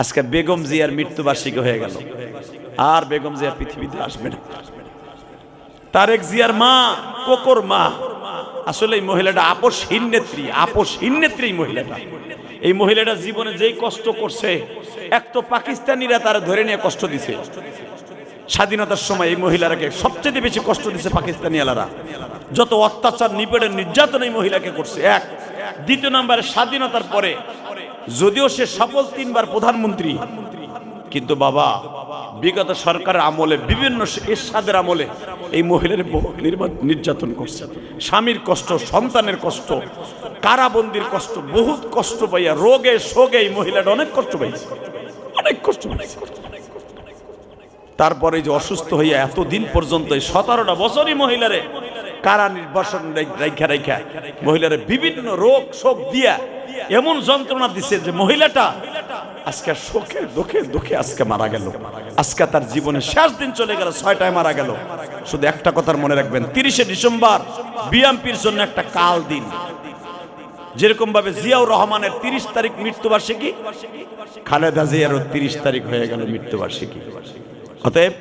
আজকে বেগম জিয়ার মৃত্যুবার্ষিকী হয়ে গেল, আর বেগম জিয়া পৃথিবীতে আসবে না। তারেক জিয়ার মা, কোকর মা, আসলে এই মহিলাটা আপসহীন নেত্রী, আপসহীন নেত্রী এই মহিলাটা। এই মহিলাটা জীবনে যেই কষ্ট করছে, এক তো পাকিস্তানিরা তারা ধরে নিয়ে কষ্ট দিছে। স্বাধীনতার সময় এই মহিলাকে সবচেয়ে বেশি কষ্ট দিছে পাকিস্তানি এলারা। যত অত্যাচার, নিপীড়ন, নির্যাতন এই মহিলাকে করছে। এক, দ্বিতীয় নম্বরে স্বাধীনতার পরে যদিও সে সফল 3 বার প্রধানমন্ত্রী, কিন্তু বাবা বিগত সরকারের আমলে, বিভিন্ন এরশাদের আমলে এই মহিলার বহু নির্যাতন করছে। স্বামীর কষ্ট, সন্তানের কষ্ট, কারাবন্দির কষ্ট, বহুত কষ্ট পাইয়া, রোগে শোকে এই মহিলাটা অনেক কষ্ট পাইছে, অনেক কষ্ট পাইছে। তারপরে যে অসুস্থ হইয়া এতদিন পর্যন্ত 17টা বছরই মহিলারে কারা নির্বাসন রাইখা রাইখা মহিলারে বিভিন্ন রোগ শোক দিয়া এমন যন্ত্রণা দিছে যে মহিলাটা আজকে শোকে দুঃখে দুঃখে আজকে মারা গেল। আজকে তার জীবনের শেষ দিন চলে গেল, 6টায় মারা গেল। শুধু একটা কথার মনে রাখবেন, 30শে ডিসেম্বর বিএনপির জন্য একটা কাল দিন। যেরকম ভাবে জিয়াউর রহমানের 30 তারিখ মৃত্যুবার্ষিকী, খালেদা জিয়ারও 30 তারিখ হয়ে গেল মৃত্যুবার্ষিকী। অতএব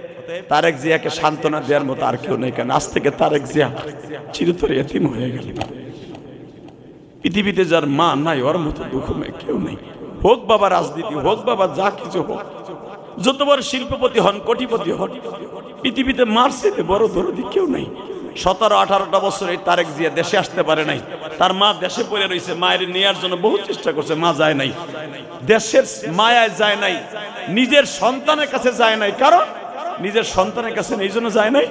তারেক জিয়াকে সান্ত্বনা দেওয়ার মতো আর কেউ নেই, কারণ আজ থেকে তারেক জিয়া চিরতরে এতিম হয়ে গেল। পৃথিবীতে যার মা নাই, ওর মতো দুঃখময় কেউ নেই। হোক বাবা রাজনীতি, হোক বাবা যা কিছু হোক, যত বড় শিল্পপতি হন, কোটিপতি হন, পৃথিবীতে মার চেয়ে বড় দরদি কেউ নেই। 17-18টা বছর এই তারেক জিয়া দেশে আসতে পারে নাই। তার মা দেশে পড়ে রয়েছে, মায়ের নেয়ার জন্য বহু চেষ্টা করছে, মা যায় নাই। দেশের মায়ায় যায় নাই, নিজের সন্তানের কাছে যায় নাই। কারণ নিজের সন্তানের কাছে এই জন্য যায় নাই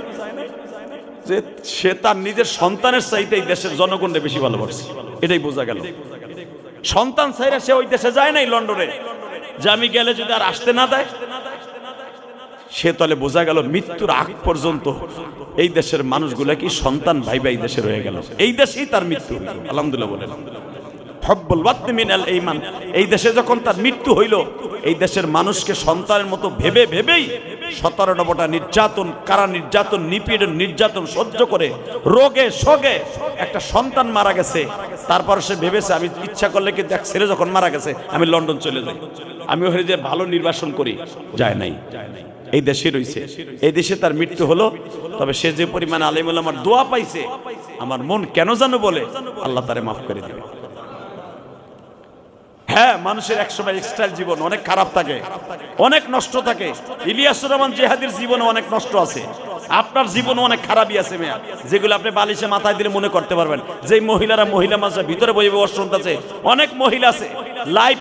যে সে তার নিজের সন্তানের চাইতে এই দেশের জনগণকে বেশি ভালোবাসে, এটাই বোঝা গেল। সন্তান চাইরা সে ওই দেশে যায় নাই লন্ডনে, যে আমি গেলে যদি আর আসতে না দেয়। সে তলে বোঝা গেল মৃত্যুর আগ পর্যন্ত এই দেশের মানুষগুলা কি সন্তান ভাই ভাই দেশে রয়ে গেল, এই দেশেই তার মৃত্যু। আলহামদুলিল্লাহ বলেন। হব্বুল ওয়াতনি মিনাল ঈমান। এই দেশে যখন তার মৃত্যু হইল, এই দেশের মানুষকে সন্তানের মতো ভেবে ভেবেই 17টা নির্যাতন, কারা নির্যাতন, নিপীড়ন, নির্যাতন সহ্য করে রোগে শোকে একটা সন্তান মারা গেছে। তারপর সে ভেবেছে আমি ইচ্ছা করলে কি দেখ ছেলে যখন মারা গেছে আমি লন্ডন চলে যাই, আমি ওখানে যে ভালো নির্বাসন করি। যায় নাই, এই দেশে রয়েছে। এই দেশে তার মৃত্যু হলো। তবে সে যে পরিমাণ আলেম ওলামার দোয়া পাইছে, আমার মন কেন জানো বলে আল্লাহ তারে মাফ করে দিবে। হ্যাঁ, মানুষের একসময় এক্সট্রা জীবন অনেক খারাপ থাকে, অনেক নষ্ট থাকে। ইলিয়াসুর রহমান জিহাদির জীবনে অনেক নষ্ট আছে, আপনার জীবনে অনেক খারাপই আছে মেয়া, যেগুলো আপনি বালিশে মাথায় দিলে মনে করতে পারবেন। যে মহিলারা মহিলা মাঝে ভিতরে বসে শুনতেছে, অনেক মহিলা আছে লাইভ